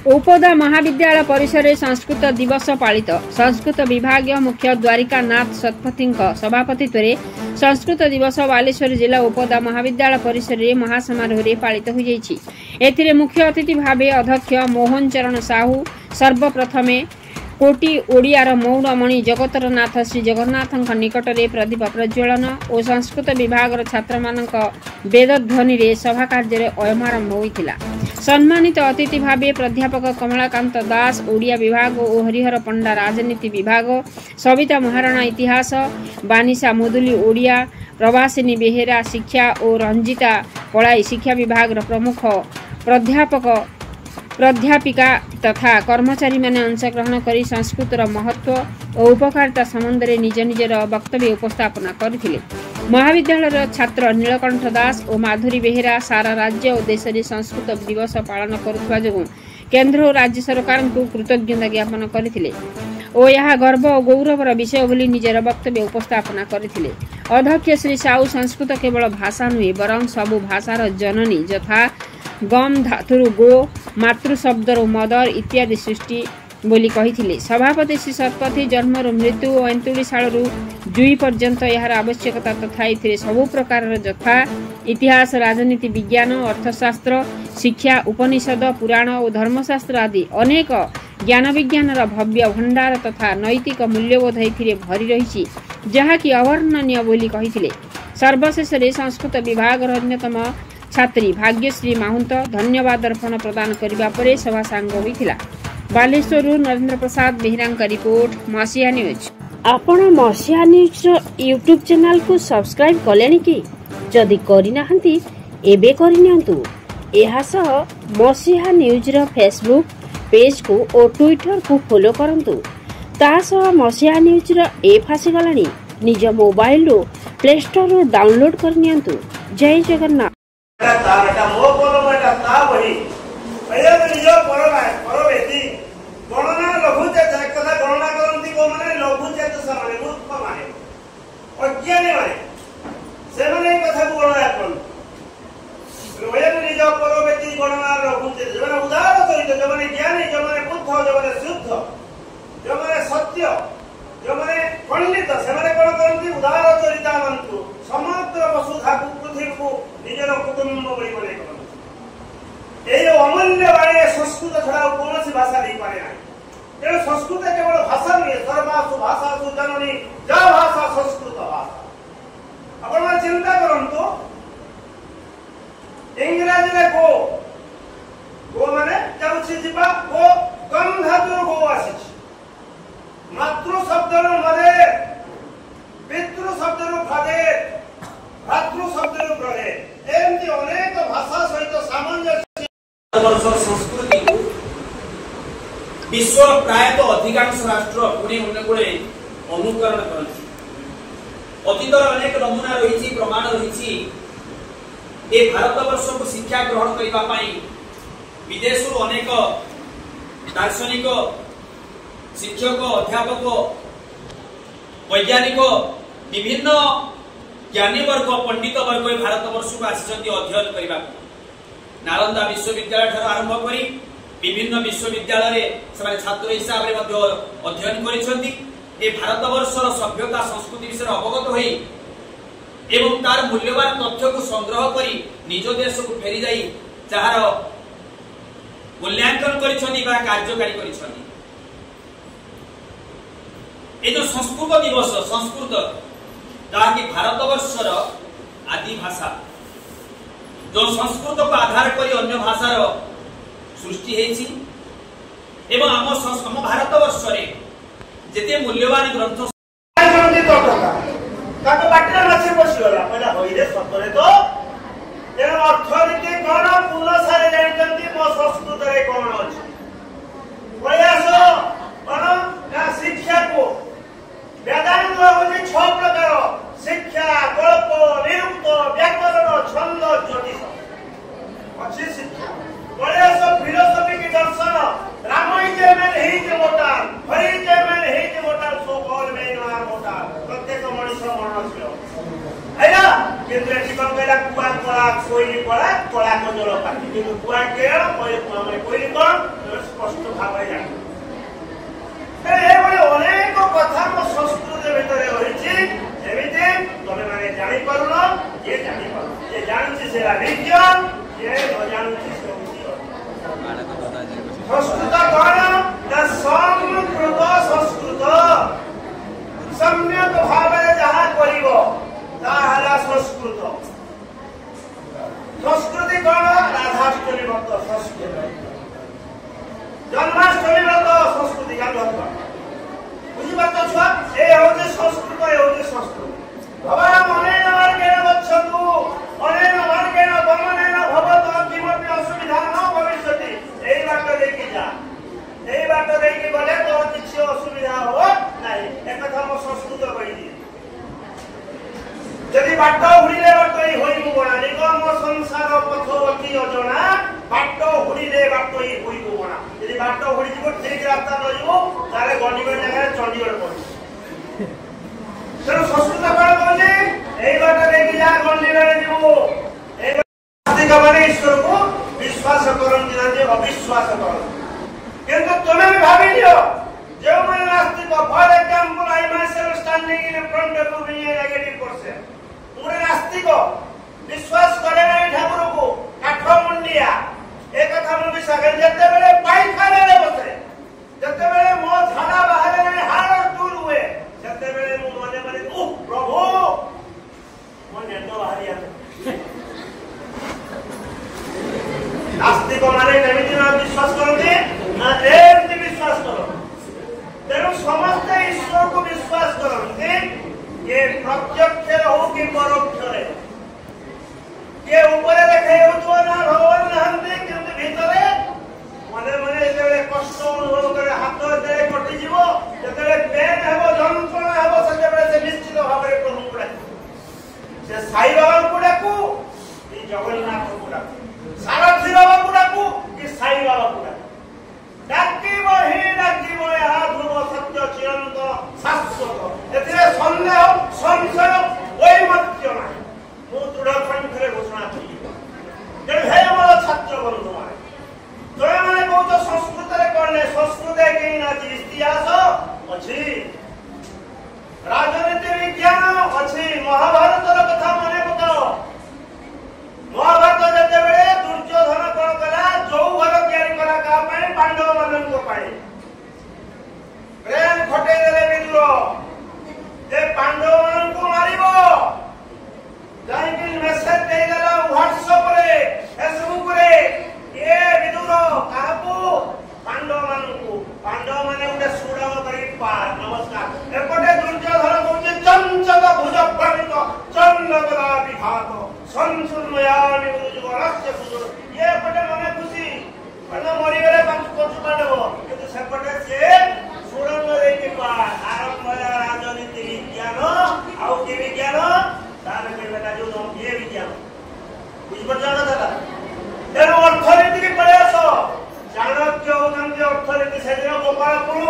उपदा महाविद्यालय परिसर में संस्कृत दिवस पालित। संस्कृत विभाग मुख्य द्वारिकानाथ शतपथी सभापतित्व में संस्कृत दिवस बालेश्वर जिला उपदा महाविद्यालय परिसर में महासमारोह पालित हो जाए। मुख्य अतिथि भाव अध्यक्ष मोहन चरण साहू सर्वप्रथमे कोटी ओडियार मौड़मणि जगतरनाथ श्री जगन्नाथ निकट में प्रदीप प्रज्वलन और संस्कृत विभाग छात्र मान वेदध्वनि रे सभा कार्य अयमारंभ होता। सम्मानित अतिथि भाव प्राध्यापक कमलाकांत दास ओडिया विभाग और हरिहर पंडा राजनीति विभाग, सविता महाराणा इतिहास, बानिसा मुदुली ओडिया, प्रवासिनी बेहेरा शिक्षा और रंजिता पड़ाई शिक्षा विभाग प्रमुख प्राध्यापिका तथा कर्मचारी माने अंशग्रहण करी संस्कृतर महत्व और उपकारिता संबंध में निज निजर वक्तव्य उपस्थापन करथिले। महाविद्यालय छात्र नीलकंठ दास और माधुरी बेहेरा सारा राज्य और देश में संस्कृत दिवस पालन करुवा जो केंद्र और राज्य सरकार को कृतज्ञता ज्ञापन करथिले और यह गर्व और गौरवर विषय बोली निजर वक्तव्य उपस्थापन करथिले। अध्यक्ष श्री साहू संस्कृत केवल भाषा नुहे बरं सबु भाषार जननी यथा गम धातुरु गो मातृ शब्दर मदर इत्यादि सृष्टि बोली कही। सभापति श्री शतपथी जन्मर मृत्यु और एंतुड़ीशालू जुई पर्यंत यार आवश्यकता तथा ए सबु प्रकार यथा इतिहास राजनीति विज्ञान अर्थशास्त्र शिक्षा उपनिषद पुराण और धर्मशास्त्र आदि अनेक ज्ञान विज्ञान भव्य भंडार तथा नैतिक मूल्यबोध भरी रही जहाँकि अवर्णनीय बोली कही। सर्वशेष संस्कृत विभाग अन्यतम छात्री भाग्यश्री माहुंत धन्यवाद अर्पण प्रदान करने पर सभा सांग होता। बालेश्वर नरेंद्र प्रसाद बेहरा रिपोर्ट मसीहा न्यूज। आपण मसीहा न्यूज यूट्यूब चैनल को सब्सक्राइब कले कि जदि करना एबे करनियंतु। एहा सह मसीहा न्यूज रो फेसबुक पेज को और ट्विटर को फॉलो करंतु। ता सह मसीहा न्यूज रो ऐप आसीगलानी निज मोबाइल रो प्ले स्टोर रो डाउनलोड करनियंतु। जय जगन्नाथ। अमूल्य बाणी संस्कृत छड़ा कौन सी भाषा नहीं पारे ना। तेणु संस्कृत केवल भाषा नुहे सर्वासु भाषासु जननी जा भाषा संस्कृत भाषा। आपण चिंता करंतु इंग्रजी रे गो गो माने जाउछि जिबा गो गम धातु गो आसी मातृ शब्दर मदे पितृ शब्दर फादे भातृ शब्दर ब्रहे एमती अनेक भाषा सहित सामंजस्य संस्कृति को विश्व प्रायत अधिकांश राष्ट्र पुणे उन्नगुणे अनुकरण करती। अतीतर अनेक नमूना रही प्रमाण रही ए भारतवर्ष को शिक्षा ग्रहण करने विदेश अनेक दार्शनिक शिक्षक अध्यापक वैज्ञानिक विभिन्न ज्ञानी वर्ग पंडित वर्ग भारतवर्ष को आसी अध्ययन करने। नालंदा विश्वविद्यालय आरंभ कर विभिन्न विश्वविद्यालय छात्र हिसाब से अध्ययन कर भारतवर्षर सभ्यता संस्कृति विषय अवगत हो एवं तार मूल्यवान तथ्य को संग्रह कर निज देश को फेरी जाई जार मूल्यांकन कार्यकारी कर जो संस्कृत दिवस संस्कृत जहाँकि भारतवर्षर आदि भाषा जो संस्कृत को आधार कर अन्य भाषार सृष्टि होती एवं आम भारतवर्ष जिते मूल्यवान ग्रंथ अर्थनीति कौन पूर्ण सारे जानते मो संस्कृत कौन अच्छे प्रयास कौन शिक्षा को वेदांत हूँ 6 प्रकार शिक्षा कल्प निरुक्त व्याकरण छंद ज्योतिष अच्छी शिक्षा प्रयास फिलोसफी की दर्शन रामायण में ही के मोटार हरि में ही के मोटार सो कॉल में ना मोटार प्रत्येक मनुष्य मनुष्य है ना केंद्र जीवन कहला कुआ कोला कोई कोला कोला को जल पाती किंतु कुआ के कोई कोई कोन संस्कृत कौन ना संस्कृत संस्कृत सम्यक भाव जहाँ करिवो ताहला संस्कृत संस्कृति कौन राधाष्टमी व्रत संस्कृत जन्माष्टमी व्रत संस्कृति का व्रत बुझिपार छुआ ए होजे संस्कृत ए होजे संस्कृत भगवान अनेन मार्गेण गच्छतु अनेन मार्गेण गमनेन भवतः किमपि असुविधा न भविष्यति एई बाट देखि जा एई बाट देखि गले तो किछि असुविधा हो नाही एकथा म संस्कृत कहि दी यदि बाट हुड़िले बाटई होइबु बणा निगम संसार पथवती अजना बाट हुड़िले बाटई होइबु बणा यदि बाट हुड़ी जीवो ठीक रास्ता न जीवो ताले गणिगण जगह चंडीगढ़ पड़े तेणु संस्कृत कौन कहले एई बाट देखि जा गणिगण जीवो एई नास्तिक माने ईश्वर को विश्वास करन्ति ना जे अविश्वास करन किंतु तुमे भी भाबी लियो जो माने नास्तिक for example I myself standing in front of me A negative person मुरे नास्तिक विश्वास करे नहीं ठाकुर को काठ मुंडिया एक कथा मु विश्वास जते बेले पाइखाना रे बसे जते बेले मो झाड़ा बाहर नहीं हाड़ टूर हुए जते बेले मु मने मने ओ प्रभु मो नेतो बाहरी आ नास्तिक माने केमिति ना विश्वास करते ना एमति विश्वास करो तेणु समस्त ईश्वर को विश्वास करते ये प्रत्यक्ष हो कि परोक्ष रे ये ऊपर देखे हो ना भगवान नहंते किंतु भीतरे मने मने जे कष्ट अनुभव करे हाथ दे कटि जीवो जते पेन हेबो जंत्रणा हेबो सते बेले से निश्चित भाव रे प्रभु को डाकू से साई बाबा को डाकू कि जगन्नाथ को डाकू सारथी बाबा को डाकू कि साई बाबा को डाकू डाकी वही ध्रुव सत्य चिरंतन शाश्वत एथिरे संदेह संशय वैमत्य नाही मु दृढ़ कंठरे घोषणा करी जे हे मोर छात्र बंधु माने तोय माने बहुत संस्कृत रे करने संस्कृत के ना इतिहास अछि राजनीति विज्ञान अछि महाभारत र कथा माने बताओ महाभारत जते बेले दुर्योधन कोन कला जो घर तयारी कला का पय पांडव मनन को पाए प्रेम खटे देले विदुर जे पांडव मन को मारिबो जाइकिन मेसेज दे देला व्हाट्सएप रे फेसबुक रे ए विदुर काहू पांडव माने उडे सुडाव करी पार नमस्कार एपटे दुर्योधन कहते चंचल भुज प्रणित चंद्रकला विघात संसुन्मयानि उज्ज्वलस्य सुदूर ये पटे मने खुशी पन्ना मरि गले पंच पांडव किंतु सेपटे से सुरंग रे के पार आरंभ राजनीति विज्ञान आउ के विज्ञान तार के बेटा जो ये विज्ञान बुझ पर जाना था तेरो अर्थनीति के प्रयास चाणक्य होतंते अर्थनीति से गोपालपुर